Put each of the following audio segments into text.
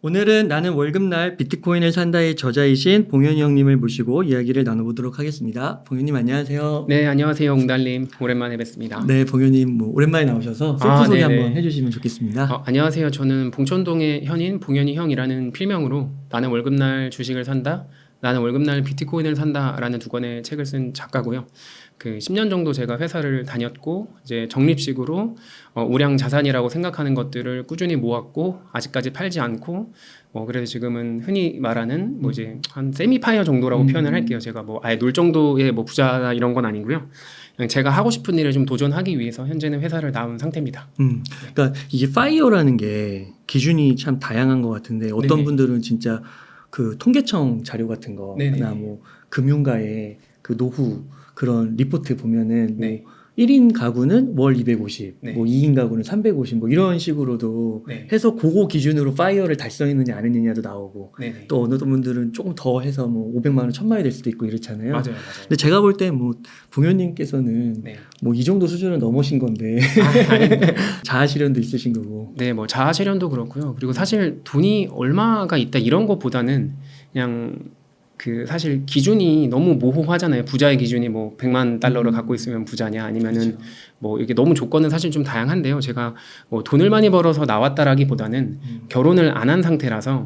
오늘은 나는 월급날 비트코인을 산다의 저자이신 봉현이 형님을 모시고 이야기를 나눠보도록 하겠습니다. 봉현님 안녕하세요. 네, 안녕하세요, 웅달님. 오랜만에 뵙습니다. 네, 봉현님 뭐 오랜만에 나오셔서 셀프 소개 한번 해주시면 좋겠습니다. 안녕하세요. 저는 봉천동의 현인 봉현이 형이라는 필명으로 나는 월급날 주식을 산다, 나는 월급날 비트코인을 산다라는 두 권의 책을 쓴 작가고요. 그 10년 정도 제가 회사를 다녔고 이제 적립식으로 우량 자산이라고 생각하는 것들을 꾸준히 모았고 아직까지 팔지 않고 그래서 지금은 흔히 말하는 뭐 이제 한 세미파이어 정도라고 표현을 할게요. 제가 뭐 아예 놀 정도의 뭐 부자나 이런 건 아니고요. 그냥 제가 하고 싶은 일을 좀 도전하기 위해서 현재는 회사를 나온 상태입니다. 그러니까 이게 파이어라는 게 기준이 참 다양한 것 같은데 어떤 네네. 분들은 진짜 그 통계청 자료 같은 거나 뭐 금융가의 그 노후 그런 리포트 보면은 네. 뭐 1인 가구는 월 250, 네. 뭐 2인 가구는 350, 뭐 이런 식으로도 네. 해서 그거 기준으로 파이어를 달성했느냐 안 했느냐도 나오고 네네. 또 어느 분들은 조금 더 해서 뭐 500만 원, 1000만 원이 될 수도 있고 이렇잖아요. 맞아요. 근데 제가 볼 때 뭐 봉현님께서는 네. 뭐 이 정도 수준은 넘으신 건데 자아실현도 있으신 거고. 네, 뭐 자아실현도 그렇고요. 그리고 사실 돈이 얼마가 있다 이런 것보다는 그냥 그 사실 기준이 너무 모호하잖아요. 부자의 기준이 뭐 100만 달러를 갖고 있으면 부자냐 아니면은 그렇죠. 뭐 이게 너무 조건은 사실 좀 다양한데요. 제가 뭐 돈을 많이 벌어서 나왔다라기보다는 결혼을 안 한 상태라서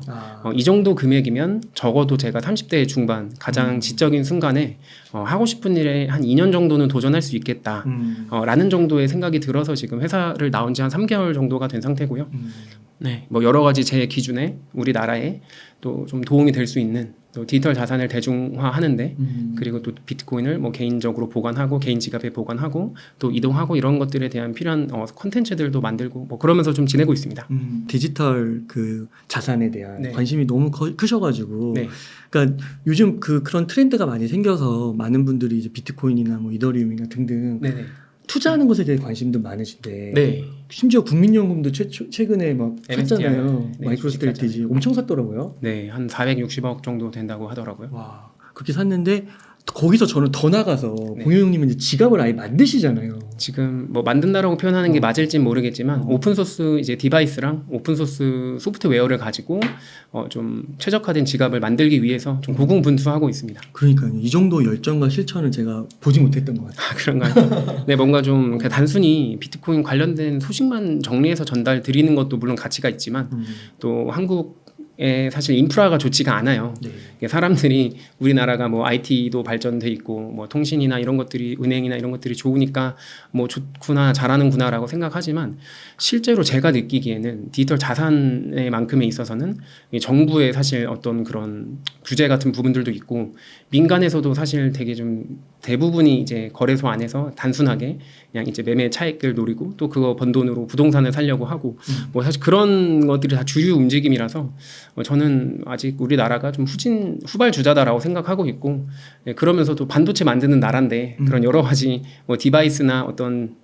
이 정도 금액이면 적어도 제가 30대 중반 가장 지적인 순간에 하고 싶은 일에 한 2년 정도는 도전할 수 있겠다 라는 정도의 생각이 들어서 지금 회사를 나온 지 한 3개월 정도가 된 상태고요. 네, 뭐 여러 가지 제 기준에 우리나라에 또 좀 도움이 될 수 있는 또 디지털 자산을 대중화하는데 그리고 또 비트코인을 뭐 개인적으로 보관하고 개인 지갑에 보관하고 또 이동하고 이런 것들에 대한 필요한 콘텐츠들도 만들고 뭐 그러면서 좀 지내고 있습니다. 디지털 그 자산에 대한 네. 관심이 너무 크셔가지고, 네. 그러니까 요즘 그런 트렌드가 많이 생겨서 많은 분들이 이제 비트코인이나 뭐 이더리움이나 등등 네네. 투자하는 것에 대해 관심도 많으신데, 네. 심지어 국민연금도 최근에 막 MSTI, 샀잖아요. 네, 마이크로 주식 스트레티지 엄청 샀더라고요. 네, 한 460억 정도 된다고 하더라고요. 와, 그렇게 샀는데 거기서 저는 더 나가서 네. 봉현 형님은 이제 지갑을 아예 만드시잖아요. 지금 뭐 만든다라고 표현하는 게 맞을진 모르겠지만 오픈소스 이제 디바이스랑 오픈소스 소프트웨어를 가지고 좀 최적화된 지갑을 만들기 위해서 좀 고군분투하고 있습니다. 그러니까요. 이 정도 열정과 실천은 제가 보지 못했던 것 같아요. 아, 그런가요? 네, 뭔가 좀 그냥 단순히 비트코인 관련된 소식만 정리해서 전달 드리는 것도 물론 가치가 있지만 또 한국에 사실 인프라가 좋지가 않아요. 네. 이게 사람들이 우리나라가 뭐 IT도 발전돼 있고 뭐 통신이나 이런 것들이 은행이나 이런 것들이 좋으니까 뭐 좋구나 잘하는구나라고 생각하지만 실제로 제가 느끼기에는 디지털 자산의 만큼에 있어서는 이 정부의 사실 어떤 그런 규제 같은 부분들도 있고 민간에서도 사실 되게 좀 대부분이 이제 거래소 안에서 단순하게 그냥 이제 매매 차익을 노리고 또 그거 번 돈으로 부동산을 살려고 하고 뭐 사실 그런 것들이 다 주류 움직임이라서 저는 아직 우리나라가 좀 후발주자다라고 생각하고 있고 그러면서도 반도체 만드는 나라인데 그런 여러 가지 뭐 디바이스나 어떤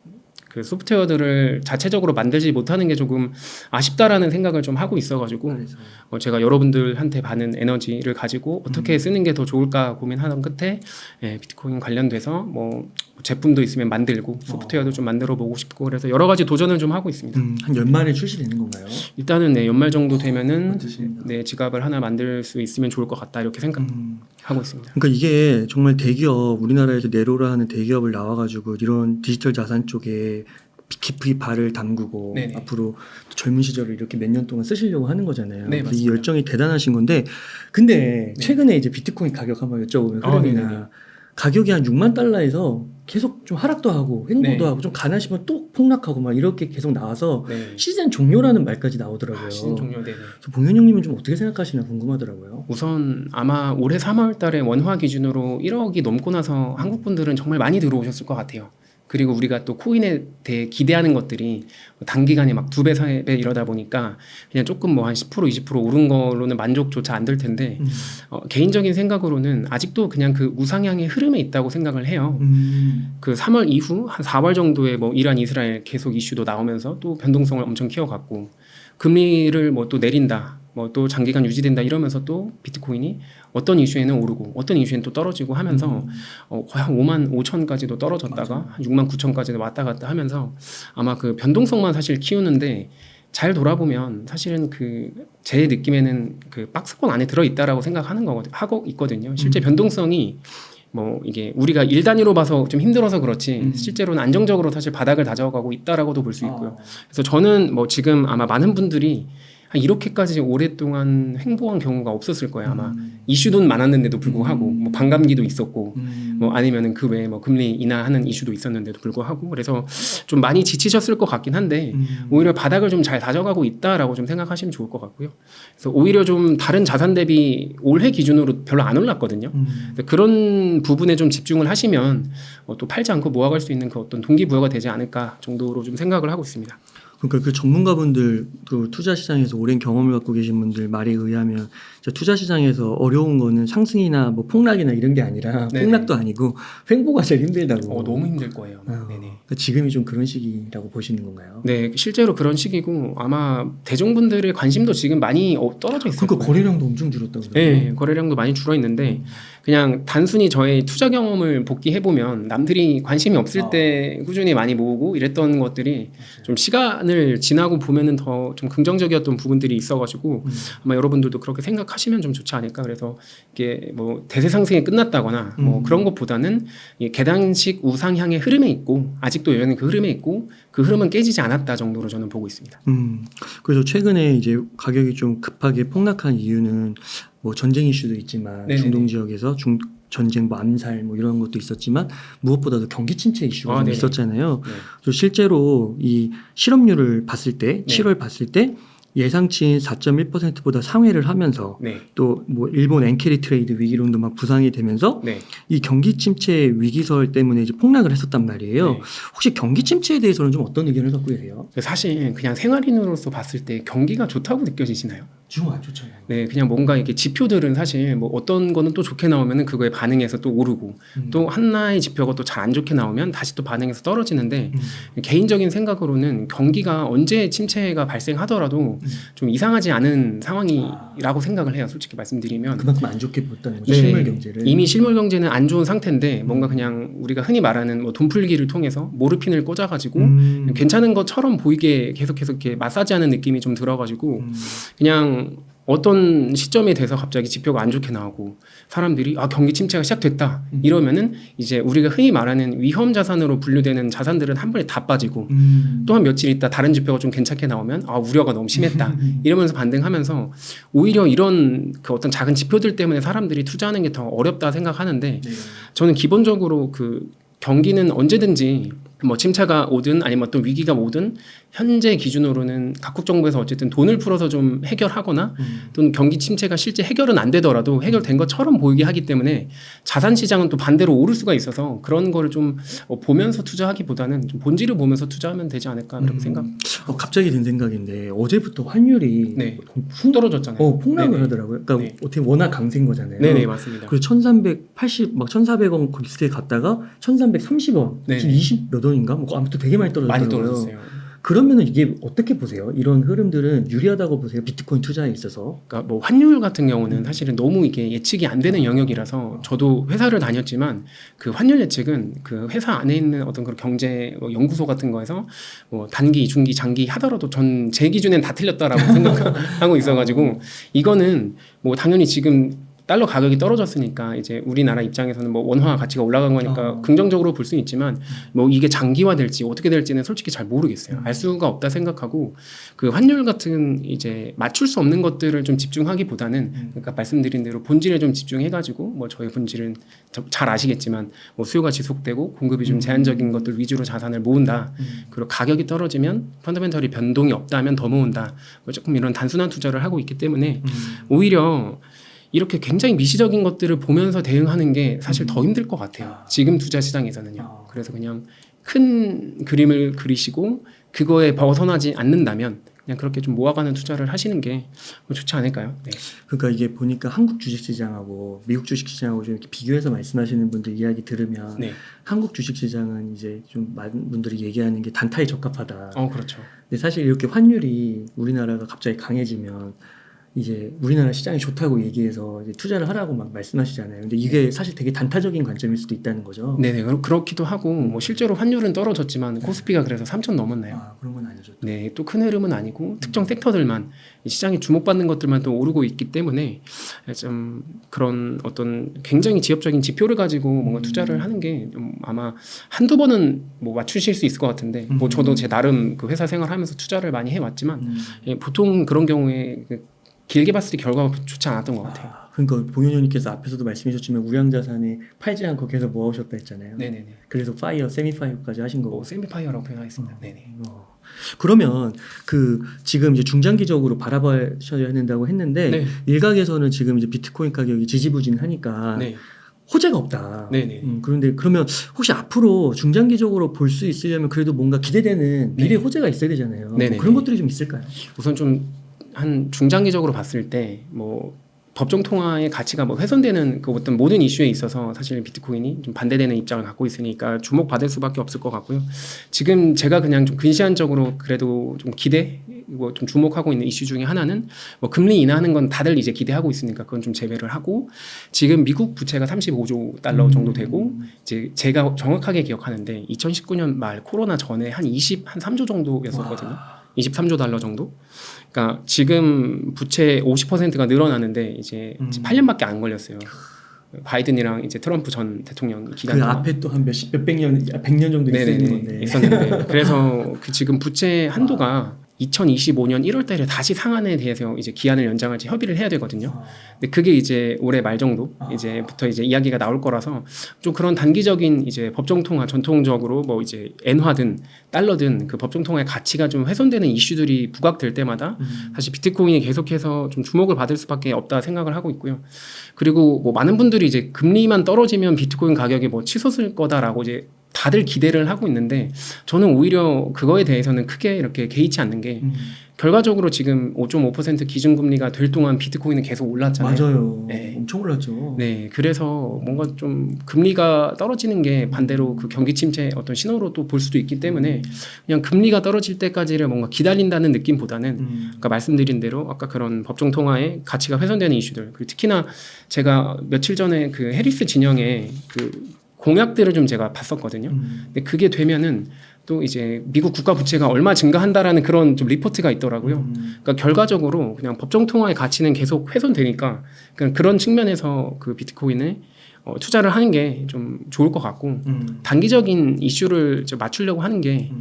그 소프트웨어들을 자체적으로 만들지 못하는 게 조금 아쉽다라는 생각을 좀 하고 있어가지고 제가 여러분들한테 받는 에너지를 가지고 어떻게 쓰는 게 더 좋을까 고민하던 끝에 비트코인 관련돼서 뭐 제품도 있으면 만들고 소프트웨어도 좀 만들어 보고 싶고 그래서 여러 가지 도전을 좀 하고 있습니다. 한 연말에 출시되는 건가요? 일단은 네, 연말 정도 되면은 멋지십니다. 네, 지갑을 하나 만들 수 있으면 좋을 것 같다 이렇게 생각하고 있습니다. 그러니까 이게 정말 대기업, 우리나라에서 내로라 하는 대기업을 나와가지고 이런 디지털 자산 쪽에 깊이 발을 담그고 네네. 앞으로 젊은 시절을 이렇게 몇 년 동안 쓰시려고 하는 거잖아요. 네, 그래서 이 맞습니다. 열정이 대단하신 건데, 근데 최근에 이제 비트코인 가격 한번 여쭤보면 흐름이나 네네. 가격이 한 6만 달러에서 계속 좀 하락도 하고 횡보도 네. 하고 좀 가난하시면 또 폭락하고 막 이렇게 계속 나와서 네. 시즌 종료라는 말까지 나오더라고요. 시즌 종료 네네. 그래서 봉현 형님은 좀 어떻게 생각하시나 궁금하더라고요. 우선 아마 올해 3월 달에 원화 기준으로 1억이 넘고 나서 한국 분들은 정말 많이 들어오셨을 것 같아요. 그리고 우리가 또 코인에 대해 기대하는 것들이 단기간에 막 2배, 3배 이러다 보니까 그냥 조금 뭐 한 10%, 20% 오른 거로는 만족조차 안 될 텐데 개인적인 생각으로는 아직도 그냥 그 우상향의 흐름에 있다고 생각을 해요. 그 3월 이후 한 4월 정도에 뭐 이란 이스라엘 계속 이슈도 나오면서 또 변동성을 엄청 키워갔고 금리를 뭐 또 내린다. 뭐 또 장기간 유지된다 이러면서 또 비트코인이 어떤 이슈에는 오르고 어떤 이슈에는 또 떨어지고 하면서 거의 한 5만 5천까지도 떨어졌다가 한 6만 9천까지도 왔다 갔다 하면서 아마 그 변동성만 사실 키우는데 잘 돌아보면 사실은 그 제 느낌에는 그 박스권 안에 들어 있다라고 생각하는 거거든요. 하고 있거든요. 실제 변동성이 뭐 이게 우리가 일 단위로 봐서 좀 힘들어서 그렇지 실제로는 안정적으로 사실 바닥을 다져가고 있다라고도 볼 수 있고요. 그래서 저는 뭐 지금 아마 많은 분들이 이렇게까지 오랫동안 횡보한 경우가 없었을 거예요. 아마 이슈도 많았는데도 불구하고 뭐 반감기도 있었고 뭐 아니면은 그 외에 뭐 금리 인하하는 이슈도 있었는데도 불구하고 그래서 좀 많이 지치셨을 것 같긴 한데 오히려 바닥을 좀 잘 다져가고 있다라고 좀 생각하시면 좋을 것 같고요. 그래서 오히려 좀 다른 자산 대비 올해 기준으로 별로 안 올랐거든요. 그런 부분에 좀 집중을 하시면 또 팔지 않고 모아갈 수 있는 그 어떤 동기부여가 되지 않을까 정도로 좀 생각을 하고 있습니다. 그러니까 그 전문가분들 그 투자 시장에서 오랜 경험을 갖고 계신 분들 말에 의하면 투자 시장에서 어려운 거는 상승이나 뭐 폭락이나 이런 게 아니라 네네. 폭락도 아니고 횡보가 제일 힘들다고. 너무 힘들 거예요. 네네. 그러니까 지금이 좀 그런 시기라고 보시는 건가요? 네, 실제로 그런 시기고 아마 대중분들의 관심도 지금 많이 떨어져 있을 그러니까 거예요. 거래량도 엄청 줄었다고 그래요. 네, 거래량도 많이 줄어 있는데 그냥 단순히 저의 투자 경험을 복기해 보면 남들이 관심이 없을 때 꾸준히 많이 모으고 이랬던 것들이 좀 시간을 지나고 보면은 더 좀 긍정적이었던 부분들이 있어가지고 아마 여러분들도 그렇게 생각하시면 좀 좋지 않을까. 그래서 이게 뭐 대세 상승이 끝났다거나 뭐 그런 것보다는 이 계단식 우상향의 흐름에 있고 아직도 여전히 그 흐름에 있고 그 흐름은 깨지지 않았다 정도로 저는 보고 있습니다. 그래서 최근에 이제 가격이 좀 급하게 폭락한 이유는 뭐 전쟁 이슈도 있지만 네네네. 중동 지역에서 전쟁, 뭐 암살 뭐 이런 것도 있었지만 무엇보다도 경기 침체 이슈가 좀 네네. 있었잖아요. 네. 그래서 실제로 이 실업률을 봤을 때 네. 7월 봤을 때 예상치인 4.1%보다 상회를 하면서 네. 또 뭐 일본 엔캐리 트레이드 위기론도 막 부상이 되면서 네. 이 경기 침체 위기설 때문에 이제 폭락을 했었단 말이에요. 네. 혹시 경기 침체에 대해서는 좀 어떤 의견을 갖고 계세요? 사실 그냥 생활인으로서 봤을 때 경기가 좋다고 느껴지시나요? 지금 안 좋잖아요. 네, 그냥 뭔가 이렇게 지표들은 사실 뭐 어떤 거는 또 좋게 나오면은 그거에 반응해서 또 오르고 또 하나의 지표가 또 잘 안 좋게 나오면 다시 또 반응해서 떨어지는데 개인적인 생각으로는 경기가 언제 침체가 발생하더라도 좀 이상하지 않은 상황이라고 생각을 해요. 솔직히 말씀드리면 그만큼 안 좋게 봤다는 거죠. 네, 실물 경제를. 이미 실물 경제는 안 좋은 상태인데 뭔가 그냥 우리가 흔히 말하는 뭐 돈풀기를 통해서 모르핀을 꽂아가지고 괜찮은 것처럼 보이게 계속해서 이렇게 마사지하는 느낌이 좀 들어가지고 그냥 어떤 시점에 돼서 갑자기 지표가 안 좋게 나오고 사람들이 경기 침체가 시작됐다 이러면은 이제 우리가 흔히 말하는 위험 자산으로 분류되는 자산들은 한 번에 다 빠지고 또 한 며칠 있다 다른 지표가 좀 괜찮게 나오면 우려가 너무 심했다 이러면서 반등하면서 오히려 이런 그 어떤 작은 지표들 때문에 사람들이 투자하는 게 더 어렵다 생각하는데 저는 기본적으로 그 경기는 언제든지 뭐 침체가 오든 아니면 어떤 위기가 오든 현재 기준으로는 각국 정부에서 어쨌든 돈을 풀어서 좀 해결하거나 또는 경기 침체가 실제 해결은 안 되더라도 해결된 것처럼 보이게 하기 때문에 자산 시장은 또 반대로 오를 수가 있어서 그런 거를 좀 보면서 투자하기보다는 좀 본질을 보면서 투자하면 되지 않을까 그렇게 생각. 갑자기 든 생각인데 어제부터 환율이 네. 훅 떨어졌잖아요. 폭락을 네네. 하더라고요. 그러니까 네. 어떻게 워낙 강세인 거잖아요. 네네 맞습니다. 그래서 1,380, 막 1,400원 비슷하게 갔다가 1,330원, 네네. 지금 20 몇 원인가? 뭐 아무튼 되게 많이 떨어졌더라고요. 많이 떨어졌어요. 그러면은 이게 어떻게 보세요? 이런 흐름들은 유리하다고 보세요? 비트코인 투자에 있어서? 그러니까 뭐 환율 같은 경우는 사실은 너무 이게 예측이 안 되는 영역이라서 저도 회사를 다녔지만 그 환율 예측은 그 회사 안에 있는 어떤 그런 경제 뭐 연구소 같은 거에서 뭐 단기, 중기, 장기 하더라도 전 제 기준엔 다 틀렸다라고 생각하고 있어가지고 이거는 뭐 당연히 지금 달러 가격이 떨어졌으니까 이제 우리나라 입장에서는 뭐 원화 가치가 올라간 거니까 긍정적으로 볼 수는 있지만 뭐 이게 장기화될지 어떻게 될지는 솔직히 잘 모르겠어요. 알 수가 없다 생각하고 그 환율 같은 이제 맞출 수 없는 것들을 좀 집중하기보다는 그러니까 말씀드린 대로 본질에 좀 집중해가지고 뭐 저희 본질은 잘 아시겠지만 뭐 수요가 지속되고 공급이 좀 제한적인 것들 위주로 자산을 모은다. 그리고 가격이 떨어지면 펀더멘털이 변동이 없다면 더 모은다. 뭐 조금 이런 단순한 투자를 하고 있기 때문에 오히려 이렇게 굉장히 미시적인 것들을 보면서 대응하는 게 사실 더 힘들 것 같아요. 지금 투자 시장에서는요. 그래서 그냥 큰 그림을 그리시고 그거에 벗어나지 않는다면 그냥 그렇게 좀 모아가는 투자를 하시는 게 좋지 않을까요? 네. 그러니까 이게 보니까 한국 주식시장하고 미국 주식시장하고 좀 이렇게 비교해서 말씀하시는 분들 이야기 들으면 네. 한국 주식시장은 이제 좀 많은 분들이 얘기하는 게 단타에 적합하다. 그렇죠. 근데 사실 이렇게 환율이 우리나라가 갑자기 강해지면 이제 우리나라 시장이 좋다고 얘기해서 이제 투자를 하라고 막 말씀하시잖아요. 근데 이게 사실 되게 단타적인 관점일 수도 있다는 거죠. 네네 그렇기도 하고 뭐 실제로 환율은 떨어졌지만 코스피가 그래서 3천 넘었나요? 아, 그런 건 아니죠. 네, 또 큰 흐름은 아니고 특정 섹터들만 이 시장이 주목받는 것들만 또 오르고 있기 때문에 좀 그런 어떤 굉장히 지엽적인 지표를 가지고 뭔가 투자를 하는 게 아마 한두 번은 뭐 맞추실 수 있을 것 같은데 뭐 저도 제 나름 그 회사 생활하면서 투자를 많이 해왔지만 예, 보통 그런 경우에 길게 봤을 때 결과가 좋지 않았던 것 같아요. 그러니까 봉현님께서 앞에서도 말씀해주셨지만 우량자산에 팔지 않고 계속 모아오셨다 했잖아요. 네네네. 그래서 파이어, 세미파이어까지 하신 거고. 뭐 세미파이어라고 표현하겠습니다. 네네. 그러면 그 지금 이제 중장기적으로 바라봐셔야 된다고 했는데 네. 일각에서는 지금 이제 비트코인 가격이 지지부진하니까 네. 호재가 없다. 네네. 그런데 그러면 혹시 앞으로 중장기적으로 볼 수 있으려면 그래도 뭔가 기대되는 미래 네. 호재가 있어야 되잖아요. 뭐 네네. 그런 것들이 좀 있을까요? 우선 좀 한 중장기적으로 봤을 때 뭐 법정 통화의 가치가 뭐 훼손되는 그 어떤 모든 이슈에 있어서 사실 비트코인이 좀 반대되는 입장을 갖고 있으니까 주목받을 수밖에 없을 것 같고요. 지금 제가 그냥 좀 근시안적으로 그래도 좀 기대고 좀 주목하고 있는 이슈 중에 하나는 뭐 금리 인하하는 건 다들 이제 기대하고 있으니까 그건 좀 제외를 하고 지금 미국 부채가 35조 달러 정도 되고 이제 제가 정확하게 기억하는데 2019년 말 코로나 전에 한 3조 정도였었거든요. 23조 달러 정도. 그러니까 지금 부채 50%가 늘어나는데 이제 8년밖에 안 걸렸어요. 바이든이랑 이제 트럼프 전 대통령 기간 그 동안. 앞에 또 한 백년 100년 정도 있는 건데. 있었는데 그래서 그 지금 부채 한도가 2025년 1월 달에 다시 상한에 대해서 이제 기한을 연장할지 협의를 해야 되거든요. 근데 그게 이제 올해 말 정도 이제부터 이제 이야기가 나올 거라서 좀 그런 단기적인 이제 법정 통화 전통적으로 뭐 이제 엔화든 달러든 그 법정 통화의 가치가 좀 훼손되는 이슈들이 부각될 때마다 사실 비트코인이 계속해서 좀 주목을 받을 수밖에 없다 생각을 하고 있고요. 그리고 뭐 많은 분들이 이제 금리만 떨어지면 비트코인 가격이 뭐 치솟을 거다라고 이제 다들 기대를 하고 있는데 저는 오히려 그거에 대해서는 크게 이렇게 개의치 않는 게 결과적으로 지금 5.5% 기준금리가 될 동안 비트코인은 계속 올랐잖아요. 맞아요. 네. 엄청 올랐죠. 네, 그래서 뭔가 좀 금리가 떨어지는 게 반대로 그 경기 침체 어떤 신호로 또 볼 수도 있기 때문에 그냥 금리가 떨어질 때까지를 뭔가 기다린다는 느낌보다는 아까 말씀드린 대로 아까 그런 법정 통화의 가치가 훼손되는 이슈들 그리고 특히나 제가 며칠 전에 그 해리스 진영의 그 공약들을 좀 제가 봤었거든요. 근데 그게 되면은 또 이제 미국 국가 부채가 얼마 증가한다라는 그런 좀 리포트가 있더라고요. 그러니까 결과적으로 그냥 법정 통화의 가치는 계속 훼손되니까 그런 측면에서 그 비트코인에 투자를 하는 게 좀 좋을 것 같고 단기적인 이슈를 좀 맞추려고 하는 게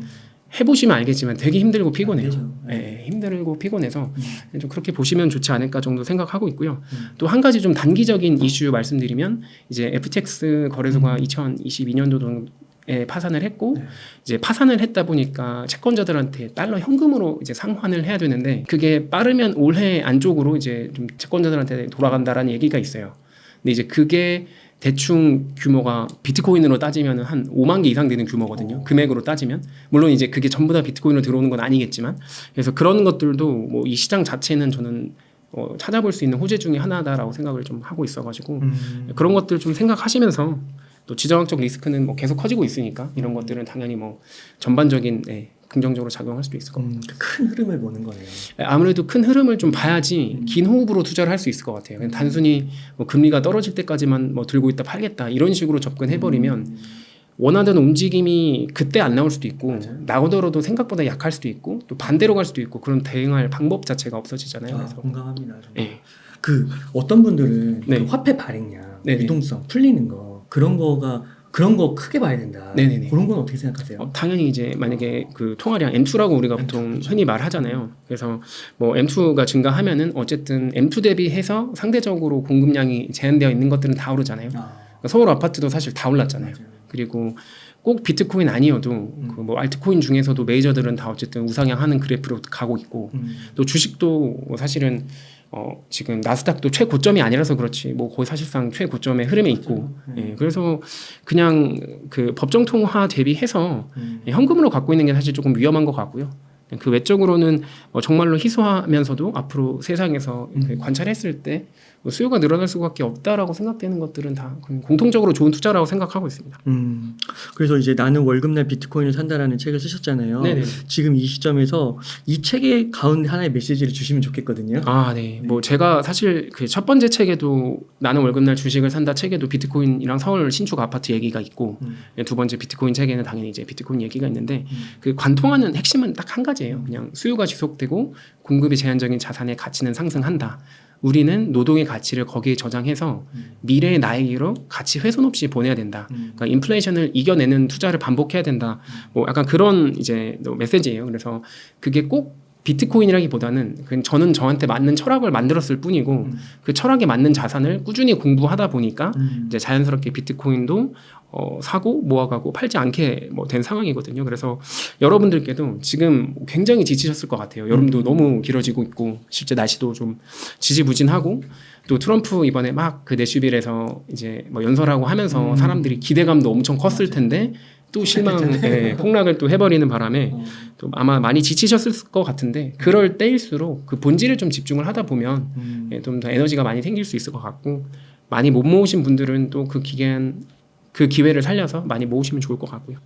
해보시면 알겠지만 되게 힘들고 피곤해요. 네, 힘들고 피곤해서 좀 그렇게 보시면 좋지 않을까 정도 생각하고 있고요. 또 한 가지 좀 단기적인 이슈 말씀드리면 이제 FTX 거래소가 2022년도에 파산을 했고 이제 파산을 했다 보니까 채권자들한테 달러 현금으로 이제 상환을 해야 되는데 그게 빠르면 올해 안쪽으로 이제 좀 채권자들한테 돌아간다라는 얘기가 있어요. 근데 이제 그게 대충 규모가 비트코인으로 따지면 한 5만 개 이상 되는 규모거든요. 금액으로 따지면. 물론 이제 그게 전부 다 비트코인으로 들어오는 건 아니겠지만. 그래서 그런 것들도 뭐 이 시장 자체는 저는 찾아볼 수 있는 호재 중에 하나다라고 생각을 좀 하고 있어가지고 그런 것들 좀 생각하시면서 또 지정학적 리스크는 뭐 계속 커지고 있으니까 이런 것들은 당연히 뭐 전반적인 긍정적으로 작용할 수도 있을 겁니다. 큰 흐름을 보는 거네요. 아무래도 큰 흐름을 좀 봐야지 긴 호흡으로 투자를 할 수 있을 것 같아요. 그냥 단순히 뭐 금리가 떨어질 때까지만 뭐 들고 있다 팔겠다 이런 식으로 접근해버리면 원하던 움직임이 그때 안 나올 수도 있고 나오더라도 생각보다 약할 수도 있고 또 반대로 갈 수도 있고 그런 대응할 방법 자체가 없어지잖아요. 그래서 공감합니다. 네. 그 어떤 분들은 네. 그 화폐 발행량, 네네. 유동성 풀리는 거 그런 거 크게 봐야 된다. 네네네. 그런 건 어떻게 생각하세요? 당연히 이제 만약에 그 통화량 M2라고 우리가 보통 흔히 말하잖아요. 그래서 뭐 M2가 증가하면은 어쨌든 M2 대비해서 상대적으로 공급량이 제한되어 있는 것들은 다 오르잖아요. 그러니까 서울 아파트도 사실 다 올랐잖아요. 맞아요. 그리고 꼭 비트코인 아니어도 그 뭐 알트코인 중에서도 메이저들은 다 어쨌든 우상향하는 그래프로 가고 있고 또 주식도 뭐 사실은 지금 나스닥도 최고점이 아니라서 그렇지 뭐 거의 사실상 최고점의 흐름에 있고 그래서 그냥 그 법정 통화 대비해서 현금으로 갖고 있는 게 사실 조금 위험한 것 같고요. 그 외적으로는 정말로 희소하면서도 앞으로 세상에서 관찰했을 때 수요가 늘어날 수밖에 없다라고 생각되는 것들은 다 공통적으로 좋은 투자라고 생각하고 있습니다. 그래서 이제 나는 월급날 비트코인을 산다라는 책을 쓰셨잖아요. 네네. 지금 이 시점에서 이 책의 가운데 하나의 메시지를 주시면 좋겠거든요. 아, 네. 뭐 제가 사실 그 첫 번째 책에도 나는 월급날 주식을 산다 책에도 비트코인이랑 서울 신축 아파트 얘기가 있고 두 번째 비트코인 책에는 당연히 이제 비트코인 얘기가 있는데 그 관통하는 핵심은 딱 한 가지예요. 그냥 수요가 지속되고 공급이 제한적인 자산의 가치는 상승한다. 우리는 노동의 가치를 거기에 저장해서 미래의 나에게로 가치 훼손 없이 보내야 된다. 그러니까 인플레이션을 이겨내는 투자를 반복해야 된다. 뭐 약간 그런 이제 메시지예요. 그래서 그게 꼭 비트코인이라기보다는 그냥 저는 저한테 맞는 철학을 만들었을 뿐이고 그 철학에 맞는 자산을 꾸준히 공부하다 보니까 이제 자연스럽게 비트코인도 사고 모아가고 팔지 않게 된 상황이거든요. 그래서 여러분들께도 지금 굉장히 지치셨을 것 같아요. 여름도 너무 길어지고 있고 실제 날씨도 좀 지지부진하고 또 트럼프 이번에 막 그 내슈빌에서 이제 연설하고 하면서 사람들이 기대감도 엄청 컸을 텐데 또 폭락을 또 해버리는 바람에 또 아마 많이 지치셨을 것 같은데 그럴 때일수록 그 본질에 좀 집중을 하다 보면 좀 더 에너지가 많이 생길 수 있을 것 같고 많이 못 모으신 분들은 또 그 기회를 살려서 많이 모으시면 좋을 것 같고요.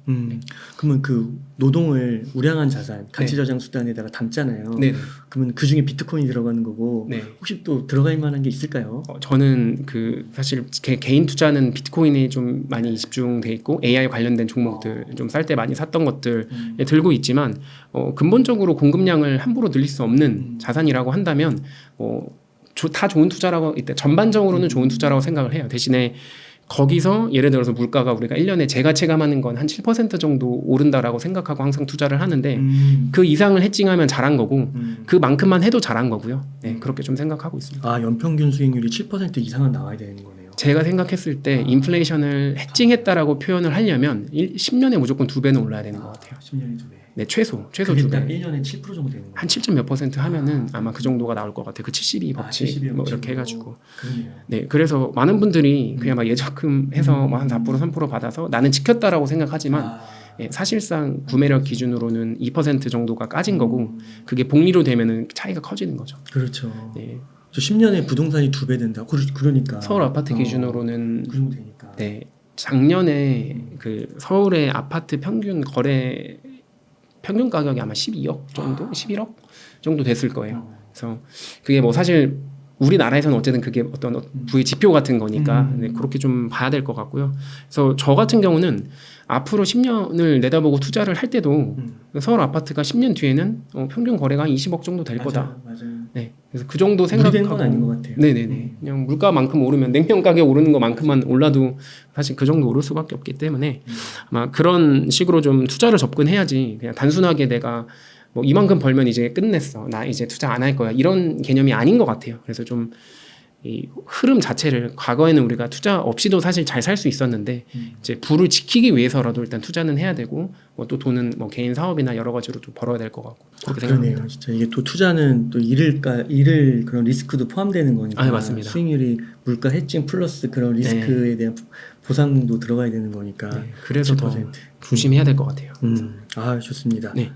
그러면 그 노동을 우량한 자산, 가치 저장 수단에다가 담잖아요. 네. 그러면 그 중에 비트코인이 들어가는 거고 네. 혹시 또 들어갈 만한 게 있을까요? 저는 그 사실 개인 투자는 비트코인이 좀 많이 집중돼 있고 AI 관련된 종목들 좀 쌀 때 많이 샀던 것들 들고 있지만 근본적으로 공급량을 함부로 늘릴 수 없는 자산이라고 한다면 다 좋은 투자라고 일단 전반적으로는 좋은 투자라고 생각을 해요. 대신에 거기서 예를 들어서 물가가 우리가 1년에 제가 체감하는 건 한 7% 정도 오른다라고 생각하고 항상 투자를 하는데 그 이상을 해칭하면 잘한 거고 그만큼만 해도 잘한 거고요. 네, 그렇게 좀 생각하고 있습니다. 아, 연평균 수익률이 7% 이상은 나와야 되는 거네요. 제가 생각했을 때 인플레이션을 해칭했다라고 표현을 하려면 10년에 무조건 2배는 올라야 되는 것 같아요. 10년에 2배. 네, 최소 그게 2배. 딱 1년에 7% 정도 되는 거예요. 한 7. 몇 % 하면은 아마 그 정도가 나올 것 같아요. 그 72 법칙 72 뭐 법칙으로. 이렇게 해가지고. 그러네요. 네, 그래서 많은 분들이 그냥 막 예적금 해서 한 4% 3% 받아서 나는 지켰다라고 생각하지만 사실상 구매력 기준으로는 2% 정도가 까진 거고 그게 복리로 되면은 차이가 커지는 거죠. 그렇죠. 네. 저 10년에 부동산이 2배 된다. 그러니까 서울 아파트 기준으로는 그 정도 되니까. 네, 작년에 그 서울의 아파트 평균 가격이 아마 12억 정도, 11억 정도 됐을 거예요. 그래서 그게 사실 우리나라에서는 어쨌든 그게 어떤 부의 지표 같은 거니까 네, 그렇게 좀 봐야 될 것 같고요. 그래서 저 같은 경우는 앞으로 10년을 내다보고 투자를 할 때도 서울 아파트가 10년 뒤에는 평균 거래가 한 20억 정도 될 거다. 맞아요. 네, 그래서 그 정도 생각하고 생각하고 건 아닌 것 같아요. 네네네. 그냥 물가만큼 오르면 냉면 가격 오르는 것만큼만 올라도 사실 그 정도 오를 수밖에 없기 때문에 아마 그런 식으로 좀 투자를 접근해야지 그냥 단순하게 내가 이만큼 벌면 이제 끝냈어. 나 이제 투자 안 할 거야. 이런 개념이 아닌 것 같아요. 그래서 좀 이 흐름 자체를 과거에는 우리가 투자 없이도 사실 잘 살 수 있었는데 이제 부를 지키기 위해서라도 일단 투자는 해야 되고 또 돈은 개인 사업이나 여러 가지로 좀 벌어야 될 것 같고 그렇게 생각합니다. 그러네요. 진짜 이게 또 투자는 또 잃을 그런 리스크도 포함되는 거니까. 아, 맞습니다. 수익률이 물가 해칭 플러스 그런 리스크에 대한 보상도 들어가야 되는 거니까. 네, 그래서 7%. 더 조심해야 될 것 같아요. 아, 좋습니다. 네.